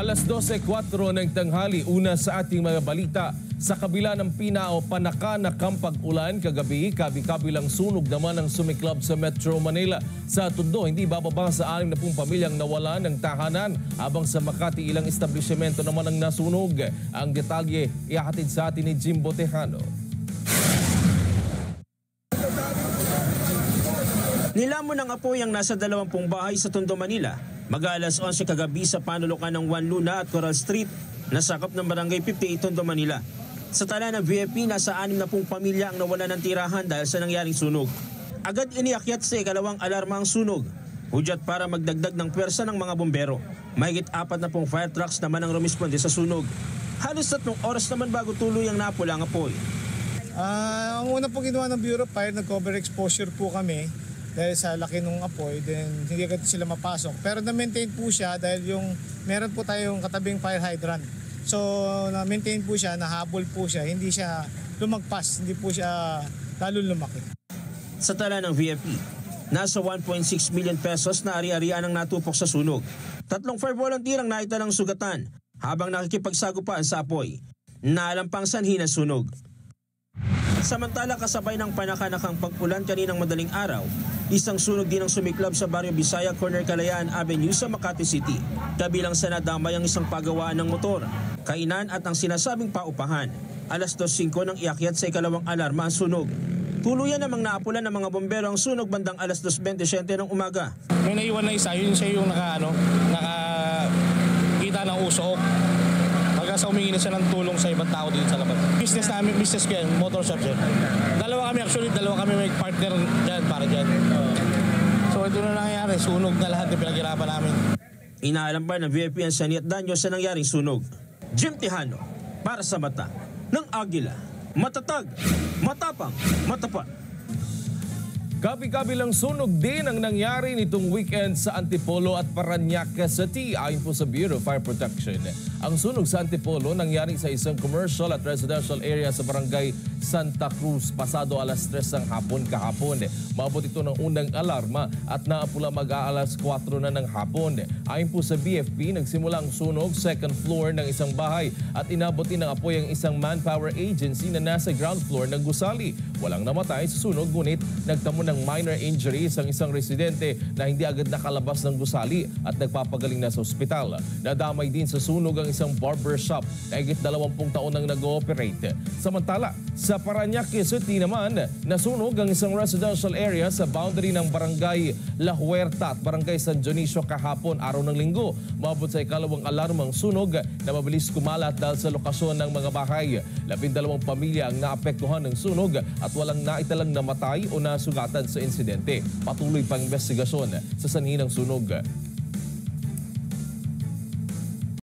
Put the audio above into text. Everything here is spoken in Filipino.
Alas 12:04 ng tanghali, una sa ating mga balita. Sa kabila ng panakanakang pag-ulan kagabi, kabi-kabilang sunog naman ang sumiklab sa Metro Manila. Sa Tondo, hindi bababa sa 60 pamilyang nawalan ng tahanan, habang sa Makati ilang establishmento naman ang nasunog. Ang detalye ihahatid sa atin ni Jimbo Tejano. Nilamon ng apoy ang nasa 20 bahay sa Tondo, Manila. Mag-alas 11 kagabi sa panulukan ng Juan Luna at Coral Street, nasakop ng Barangay 58 Tondo, Manila. Sa tala ng VFP, nasa 60 pamilya ang nawala ng tirahan dahil sa nangyaring sunog. Agad iniakyat sa ikalawang alarma ang sunog, hudyat para magdagdag ng pwersa ng mga bombero. Mahigit 40 fire trucks naman ang rumisponde sa sunog. Halos 3 oras naman bago tuluyang napula ang apoy. Ang una po ginawa ng Bureau of Fire, nag-cover exposure po kami dahil sa laki ng apoy, then hindi agad sila mapasok. Pero na-maintain po siya dahil meron po tayong katabing fire hydrant. So na-maintain po siya, nahabol po siya, hindi siya lumagpas, hindi po siya lalo lumaki. Sa tala ng VFP, nasa 1.6 million pesos na ari-arian ang natupok sa sunog. 3 fire volunteer ang naitalang sugatan habang nakikipagsagupaan sa apoy. Naalam pang sanhi ng sunog. Samantala, kasabay ng panakanakang pag-ulan kaninang madaling araw, isang sunog din ang sumiklab sa Barrio Bisaya, Corner Kalayaan Avenue sa Makati City. Kabilang sa nadamay ang isang pagawaan ng motor, kainan at ang sinasabing paupahan. Alas 2:05 nang iakyat sa ikalawang alarma ang sunog. Tuluyan namang naapulan ng mga bombero ang sunog bandang alas 2:27 ng umaga. May naiwan na isa, yun siya yung nakakita ng usok. Sa humingi na siya ng tulong sa ibang tao dito sa labas. Business namin, business ko yan, motor shop yan. Dalawa kami may partner dyan para dyan. So ito na nangyayari, sunog na lahat yung pinaghirapan namin. Inaalam pa ng VFP ang sani at danyo sa nangyaring sunog. Jim Tejano, para sa mata ng Agila. Matatag, matapang, matapat. Kabi-kabilang sunog din ang nangyari nitong weekend sa Antipolo at Parañaque City ayon po sa Bureau of Fire Protection. Ang sunog sa Antipolo nangyari sa isang commercial at residential area sa barangay Santa Cruz pasado alas 3 ng hapon kahapon. Maabot ito ng unang alarma at naapula mag-aalas 4 na ng hapon. Ayon po sa BFP, nagsimula ang sunog second floor ng isang bahay at inabot din ng apoy ang isang manpower agency na nasa ground floor ng gusali. Walang namatay sa sunog, ngunit nagtamo ng minor injuries ang isang residente na hindi agad nakalabas ng gusali at nagpapagaling na sa ospital. Nadamay din sa sunog ang isang barbershop na higit 20 taon nang nag-ooperate. Samantala, sa Parañaque City naman, nasunog ang isang residential area sa boundary ng Barangay La Huerta at Barangay San Dionisio kahapon, araw ng Linggo. Maabot sa ikalawang alarmang sunog na mabilis kumalat dahil sa lokasyon ng mga bahay. 12 pamilya ang naapektuhan ng sunog at walang naitalang namatay o nasugatan sa insidente. Patuloy pang investigasyon sa sanhi ng sunog.